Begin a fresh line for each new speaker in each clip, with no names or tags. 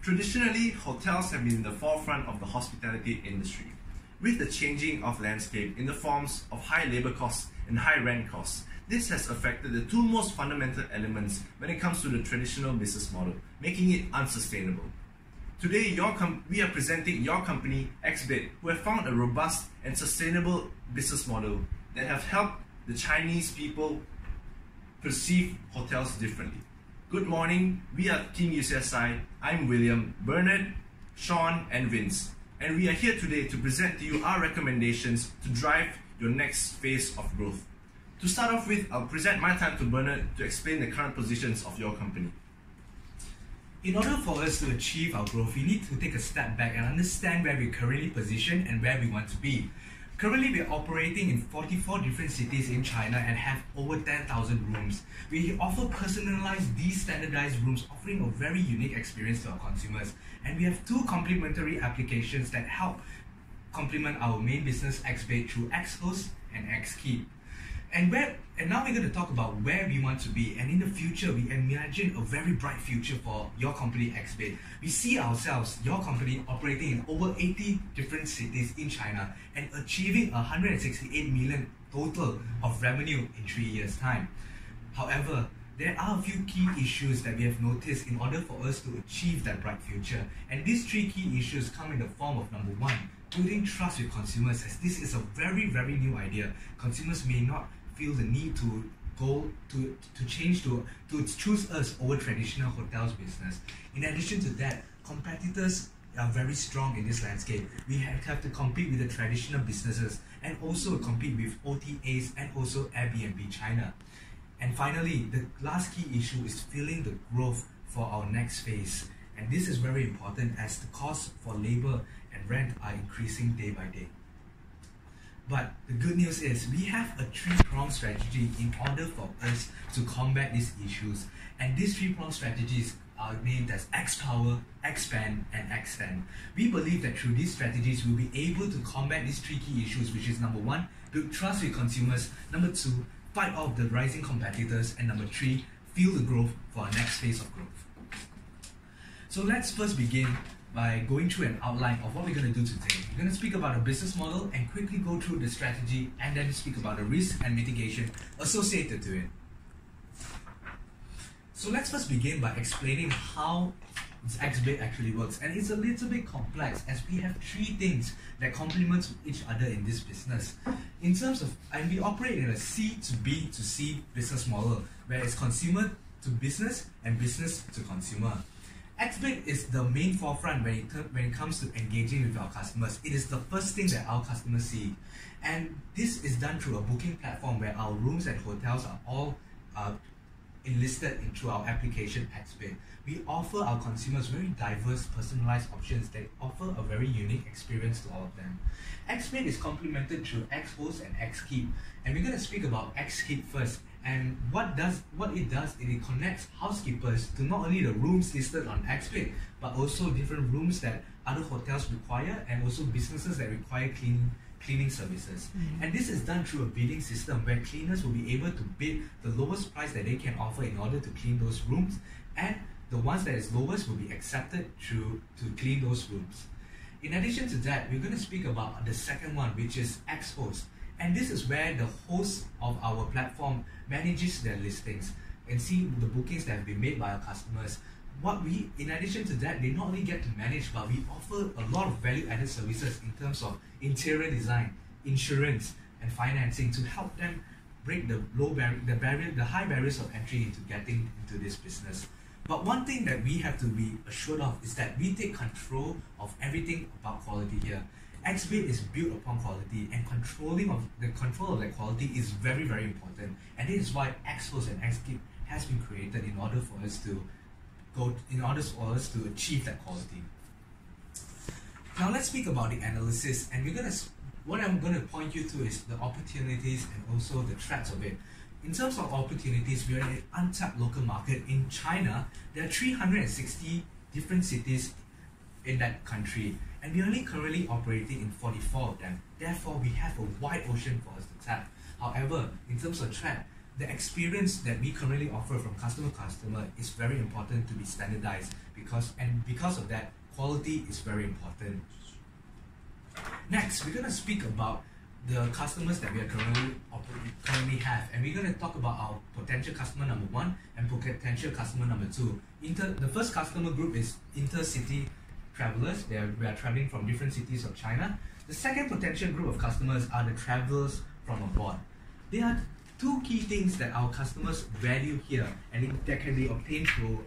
Traditionally, hotels have been in the forefront of the hospitality industry. With the changing of landscape in the forms of high labor costs and high rent costs, this has affected the two most fundamental elements when it comes to the traditional business model, making it unsustainable. Today, we are presenting your company, XBed, who have found a robust and sustainable business model that have helped the Chinese people perceive hotels differently. Good morning, we are Team UCSI. I'm William, Bernard, Sean, and Vince. And we are here today to present to you our recommendations to drive your next phase of growth. To start off with, I'll present my time to Bernard to explain the current positions of your company.
In order for us to achieve our growth, we need to take a step back and understand where we're currently positioned and where we want to be. Currently, we're operating in 44 different cities in China and have over 10,000 rooms. We offer personalized, de-standardized rooms, offering a very unique experience to our consumers. And we have two complementary applications that help complement our main business, XBed, through XHost and XKeep. And now we're going to talk about where we want to be. And in the future, we imagine a very bright future for your company, XBed. We see ourselves, your company, operating in over 80 different cities in China and achieving 168 million total of revenue in 3 years' time. However, there are a few key issues that we have noticed in order for us to achieve that bright future. And these three key issues come in the form of number one, building trust with consumers, as this is a very, very new idea. Consumers may not feel the need to choose us over traditional hotels business. In addition to that, competitors are very strong in this landscape. We have to compete with the traditional businesses and also compete with OTAs and also Airbnb China. And finally, the last key issue is filling the growth for our next phase. And this is very important as the costs for labor and rent are increasing day by day. But the good news is we have a three-pronged strategy in order for us to combat these issues. And these three-pronged strategies are named as X-Power, Expand, and Extend. We believe that through these strategies, we'll be able to combat these three key issues, which is number one, build trust with consumers, number two, fight off the rising competitors, and number three, fuel the growth for our next phase of growth. So let's first begin by going through an outline of what we're going to do today. We're going to speak about a business model and quickly go through the strategy and then speak about the risk and mitigation associated to it. So let's first begin by explaining how XBed actually works. And it's a little bit complex as we have three things that complement each other in this business. In terms of, and we operate in a C to B to C business model, where it's consumer to business and business to consumer. XBed is the main forefront when it comes to engaging with our customers. It is the first thing that our customers see. And this is done through a booking platform where our rooms and hotels are all enlisted into our application XBed. We offer our consumers very diverse, personalized options that offer a very unique experience to all of them. XBed is complemented through XHost and XKeep. And we're going to speak about XKeep first. And what it does, it connects housekeepers to not only the rooms listed on XBed, but also different rooms that other hotels require and also businesses that require cleaning services. And this is done through a bidding system where cleaners will be able to bid the lowest price that they can offer in order to clean those rooms, and the ones that is lowest will be accepted to clean those rooms. In addition to that, we're going to speak about the second one, which is XHost. And this is where the host of our platform manages their listings and see the bookings that have been made by our customers. In addition to that, they not only get to manage, but we offer a lot of value-added services in terms of interior design, insurance, and financing to help them break the high barriers of entry into getting into this business. But one thing that we have to be assured of is that we take control of everything about quality here. XBed is built upon quality, and control of that quality is very, very important. And this is why XHost and XKeep has been created in order for us to achieve that quality. Now let's speak about the analysis, and what I'm going to point you to is the opportunities and also the threats of it. In terms of opportunities, we are in an untapped local market. In China, there are 360 different cities in that country, and we're only currently operating in 44 of them. Therefore, we have a wide ocean for us to tap. However, in terms of threat, the experience that we currently offer from customer to customer is very important to be standardized, because of that, quality is very important. Next, we're going to speak about the customers that we are currently have, and we're going to talk about our potential customer number 1 and potential customer number 2. The first customer group is intercity travelers. We are traveling from different cities of China. The second potential group of customers are the travelers from abroad. There are two key things that our customers value here and that can be obtained through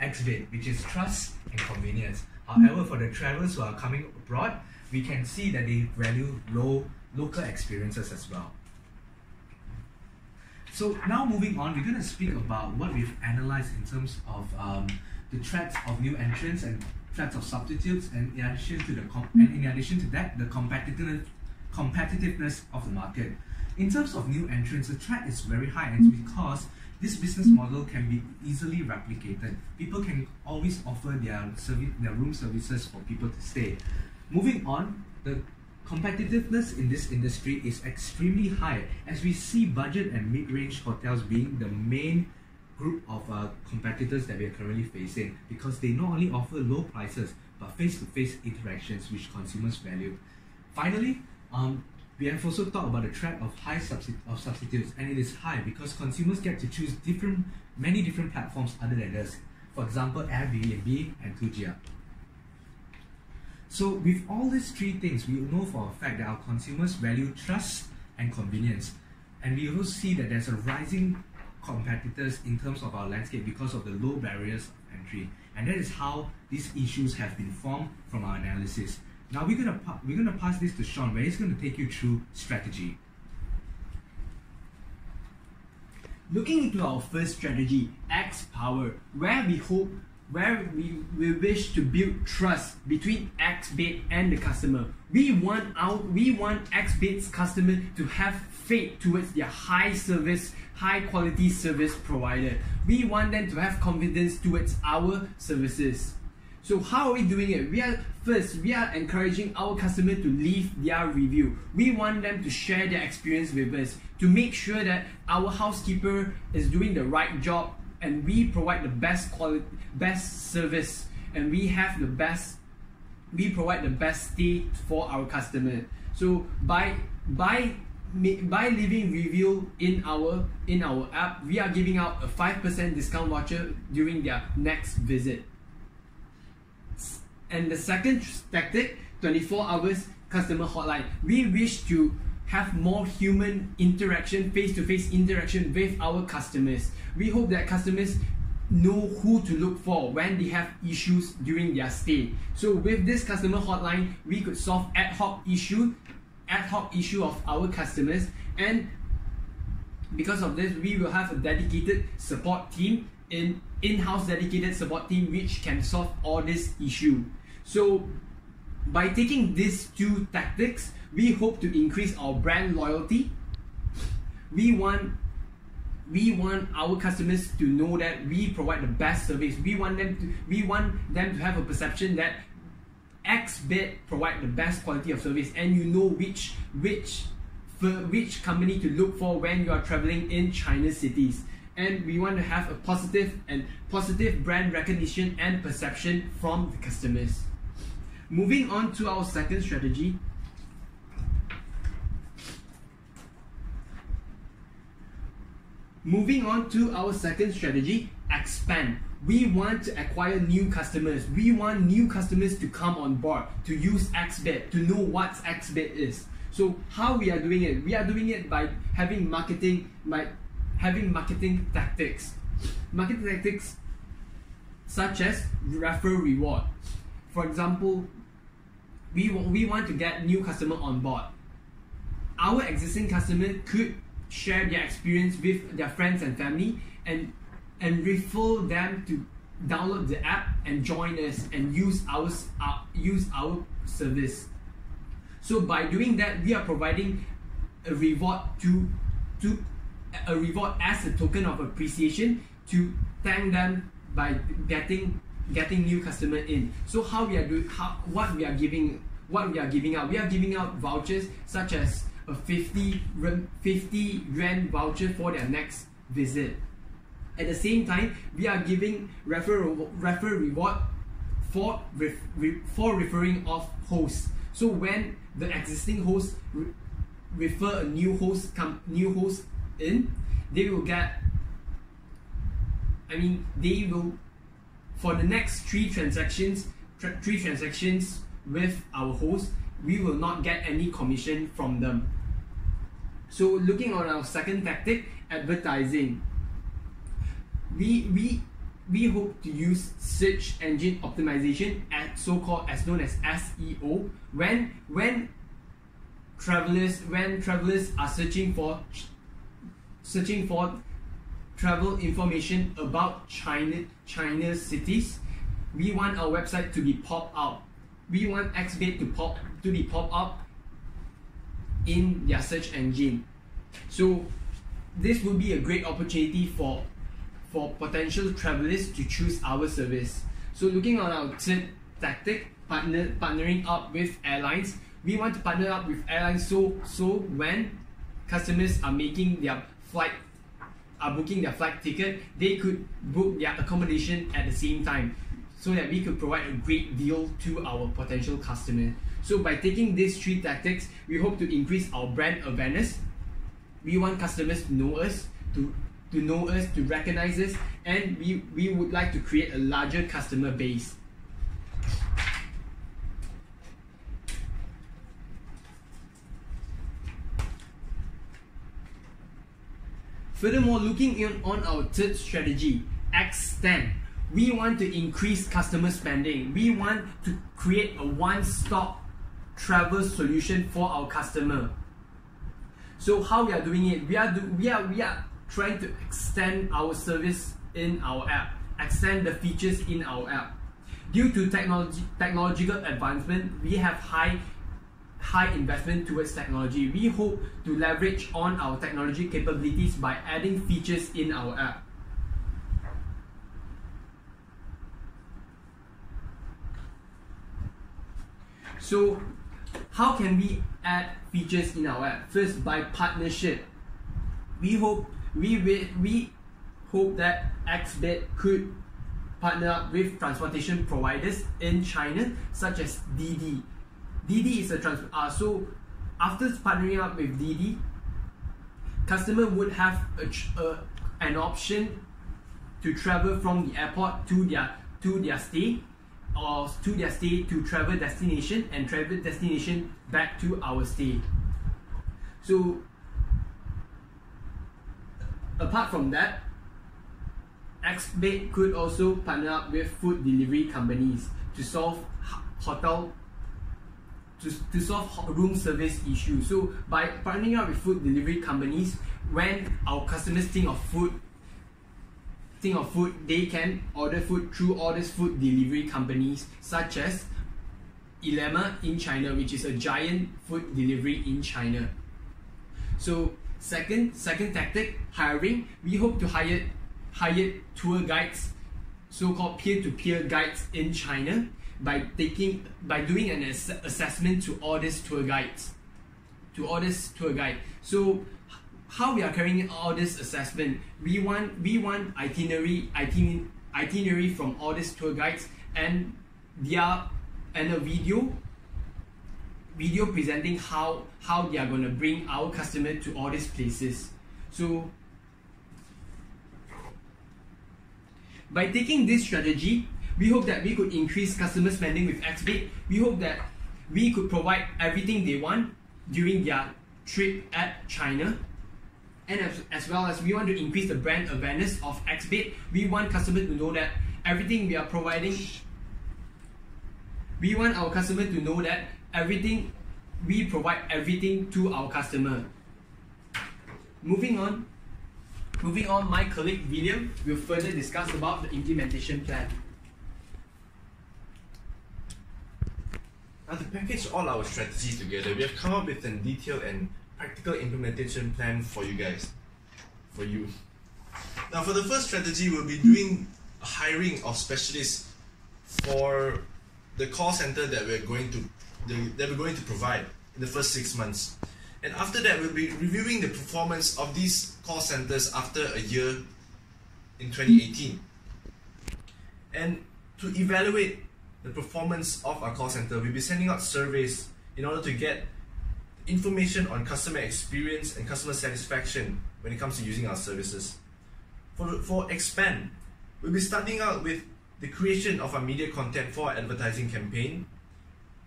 XBed, which is trust and convenience. However, for the travelers who are coming abroad, we can see that they value local experiences as well. So now moving on, we're going to speak about what we've analyzed in terms of the threats of new entrants and threats of substitutes, and in addition to that, the competitiveness of the market. In terms of new entrants, the threat is very high, and it's because this business model can be easily replicated. People can always offer their room services for people to stay. Moving on, the competitiveness in this industry is extremely high, as we see budget and mid-range hotels being the main group of competitors that we are currently facing, because they not only offer low prices but face-to-face interactions which consumers value. Finally, we have also talked about the threat of high substitutes, and it is high because consumers get to choose many different platforms other than us. For example, Airbnb and Tujia. So with all these three things, we know for a fact that our consumers value trust and convenience, and we also see that there's a rising competitors in terms of our landscape because of the low barriers of entry, and that is how these issues have been formed from our analysis. Now we're gonna pass this to Sean, where he's going to take you through strategy.
Looking into our first strategy, X Power, where we wish to build trust between XBed and the customer. We want XBed's customer to have faith towards their high quality service provider. We want them to have confidence towards our services. So how are we doing it? We are encouraging our customer to leave their review. We want them to share their experience with us to make sure that our housekeeper is doing the right job, and we provide the best quality, best service, and we provide the best stay for our customer. So by leaving review in our app, we are giving out a 5% discount voucher during their next visit. And the second tactic, 24 hours customer hotline. We wish to have more human interaction, face-to-face interaction with our customers. We hope that customers know who to look for when they have issues during their stay. So with this customer hotline, we could solve ad hoc issue of our customers, and because of this, we will have a dedicated support team, in-house dedicated support team which can solve all this issue. So by taking these two tactics, we hope to increase our brand loyalty. We want our customers to know that we provide the best service. We want them to have a perception that XBed provide the best quality of service, and you know which company to look for when you are traveling in China's cities. And we want to have a positive brand recognition and perception from the customers. Moving on to our second strategy. Expand. We want to acquire new customers. We want new customers to come on board, to use XBed, to know what XBed is. So how we are doing it? We are doing it by having marketing tactics. Marketing tactics such as referral reward. For example, we want to get new customer on board. Our existing customer could share their experience with their friends and family, and refer them to download the app and join us and use our service. So by doing that, we are providing a reward as a token of appreciation to thank them by getting new customer in. So what we are giving out? We are giving out vouchers such as a 50 Rand voucher for their next visit. At the same time, we are giving referral reward for referring of hosts. So when the existing host refer a new host in, they will get. They will, for the next three transactions with our host, we will not get any commission from them. So looking on our second tactic, advertising. We hope to use search engine optimization, as known as SEO, when travelers are searching for travel information about China's cities. We want our website to be popped out. We want XBed to be popped up in their search engine. So this would be a great opportunity for potential travelers to choose our service. So looking on our third tactic, partnering up with airlines. We want to partner up with airlines so when customers are booking their flight ticket, they could book their accommodation at the same time, so that we could provide a great deal to our potential customer. So by taking these three tactics, we hope to increase our brand awareness. We want customers to know us, to recognize us, and we would like to create a larger customer base. Furthermore, looking on our third strategy, extend. We want to increase customer spending. We want to create a one-stop travel solution for our customer. So how we are doing it? We are trying to extend our service in our app, extend the features in our app. Due to technological advancement, we have high investment towards technology. We hope to leverage on our technology capabilities by adding features in our app. So how can we add features in our app? First, by partnership. We hope that XBed could partner up with transportation providers in China, such as Didi. Didi is so after partnering up with Didi, customer would have an option to travel from the airport to their stay, or to their stay to travel destination, and travel destination back to our stay. So apart from that, XBed could also partner up with food delivery companies to solve room service issues. So by partnering up with food delivery companies, when our customers think of food, they can order food through all these food delivery companies, such as Elema in China, which is a giant food delivery in China. So second tactic, hiring. We hope to hire tour guides, so-called peer-to-peer guides in China, by doing an assessment to all these tour guides. So how we are carrying out all this assessment? We want itinerary from all these tour guides, and a video presenting how they are going to bring our customer to all these places. So by taking this strategy, we hope that we could increase customer spending with XBed. We hope that we could provide everything they want during their trip at China. And as well as we want to increase the brand awareness of XBed. We want customers to know that everything we are providing, we want our customer to know that we provide everything to our customer. Moving on, my colleague William will further discuss about the implementation plan.
Now, to package all our strategies together, we have come up with a detailed and practical implementation plan for you guys. Now, for the first strategy, we'll be doing a hiring of specialists for the call center that we're going to provide in the first 6 months. And after that, we'll be reviewing the performance of these call centers after a year in 2018. And to evaluate the performance of our call center, we'll be sending out surveys in order to get information on customer experience and customer satisfaction when it comes to using our services. For XBed, we'll be starting out with the creation of our media content for our advertising campaign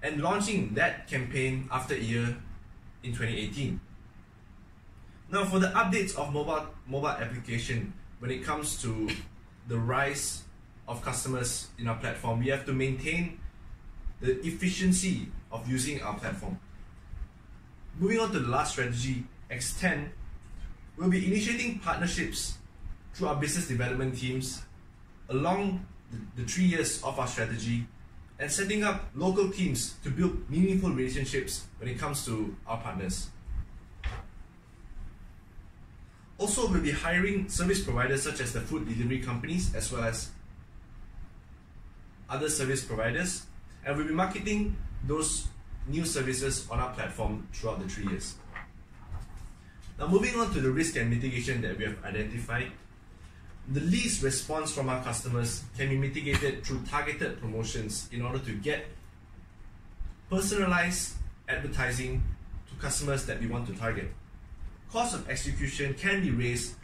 and launching that campaign after a year in 2018. Now, for the updates of mobile application, when it comes to the rise of customers in our platform, we have to maintain the efficiency of using our platform. Moving on to the last strategy, Extend, we'll be initiating partnerships through our business development teams along the 3 years of our strategy and setting up local teams to build meaningful relationships when it comes to our partners. Also, we'll be hiring service providers such as the food delivery companies as well as other service providers, and we'll be marketing those new services on our platform throughout the 3 years. Now, moving on to the risk and mitigation that we have identified, the least response from our customers can be mitigated through targeted promotions in order to get personalized advertising to customers that we want to target. Cost of execution can be raised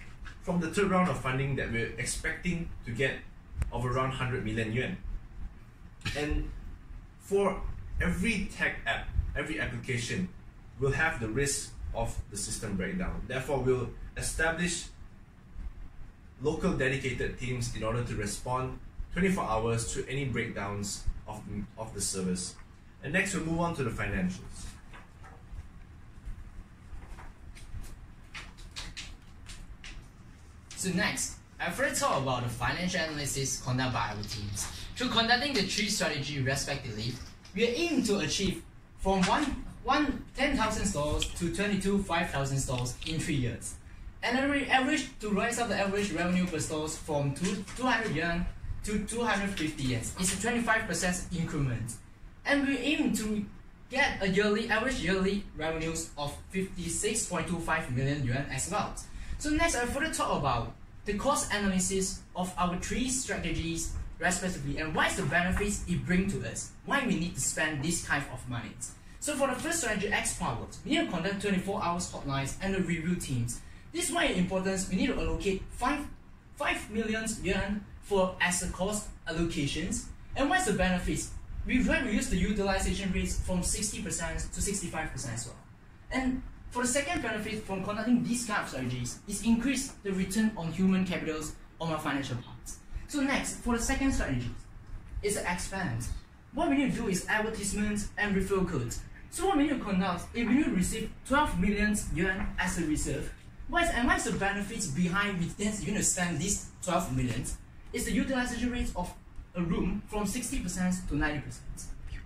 from the third round of funding that we're expecting to get of around 100 million yuan. And for every tech app, every application will have the risk of the system breakdown. Therefore, we'll establish local dedicated teams in order to respond 24 hours to any breakdowns of the service. And next, we'll move on to the financials.
So next, I've already talked about the financial analysis conducted by our teams. Through conducting the 3 strategies respectively, we are aiming to achieve from 10,000 stores to 5,000 stores in 3 years. And average to rise up the average revenue per stores from 200 yuan to 250 yuan. It's a 25% increment. And we aim to get a average yearly revenues of 56.25 million yuan as well. So next, I'll further talk about the cost analysis of our 3 strategies respectively and what is the benefits it brings to us, why we need to spend this kind of money. So for the first strategy, X-Powered, we need to conduct 24 hours hotlines and the review teams. This is why in importance we need to allocate 5 million yuan for asset cost allocations. And what's the benefits? We try to reduce the utilization rates from 60% to 65% as well. And for the second benefit from conducting these kind of strategies is increase the return on human capitals on our financial parts. So next, for the second strategy, is expand. What we need to do is advertisements and referral codes. So what we need to conduct is we need to receive 12 million yuan as a reserve. What's the benefits behind we going to spend these 12 million? Is the utilization rate of a room from 60% to 90%.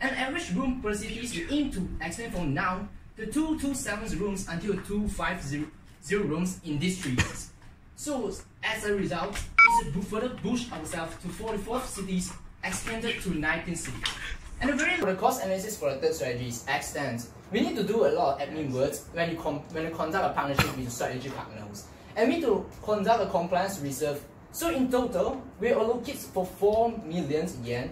And average room per cities we aim to expand from now to 227 rooms until 250 rooms in these 3 years. So as a result, it's a further boost ourselves to 44 cities expanded to 19 cities. And for the cost analysis for the third strategy is extend. We need to do a lot of admin work when you conduct a partnership with strategy partners. And we need to conduct a compliance reserve. So in total, we allocate for 4 million yen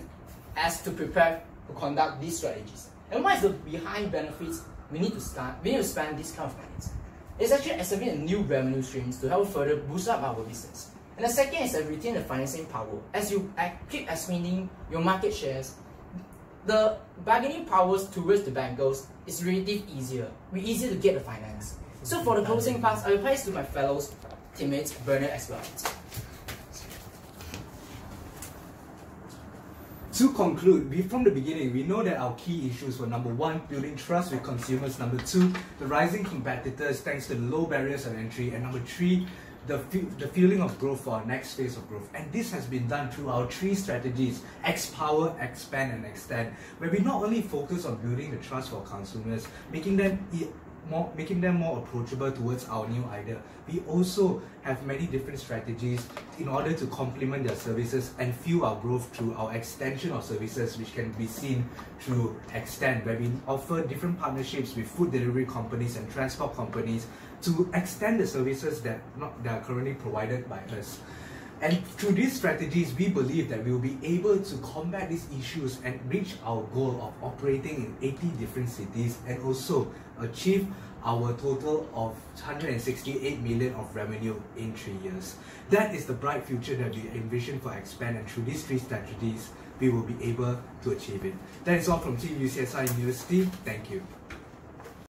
as to prepare to conduct these strategies. And what is the behind benefits we need to spend this kind of money? It's actually establishing new revenue streams to help further boost up our business. And the second is to retain the financing power. As you keep expanding your market shares, the bargaining powers towards the bankers is relatively easier. We're easier to get the finance. So for the closing parts, I will pass to my fellows teammates, Bernard as well.
To conclude, from the beginning, we know that our key issues were number 1, building trust with consumers, number 2, the rising competitors thanks to the low barriers of entry, and number 3, the feeling of growth for our next phase of growth. And this has been done through our 3 strategies, X-Power, Expand and Extend, where we not only focus on building the trust for consumers, making them making them more approachable towards our new idea. We also have many different strategies in order to complement their services and fuel our growth through our extension of services, which can be seen through Extend, where we offer different partnerships with food delivery companies and transport companies to extend the services that are currently provided by us. And through these strategies, we believe that we will be able to combat these issues and reach our goal of operating in 80 different cities and also achieve our total of 168 million of revenue in 3 years. That is the bright future that we envision for XBed, and through these 3 strategies, we will be able to achieve it. That is all from Team UCSI University. Thank you.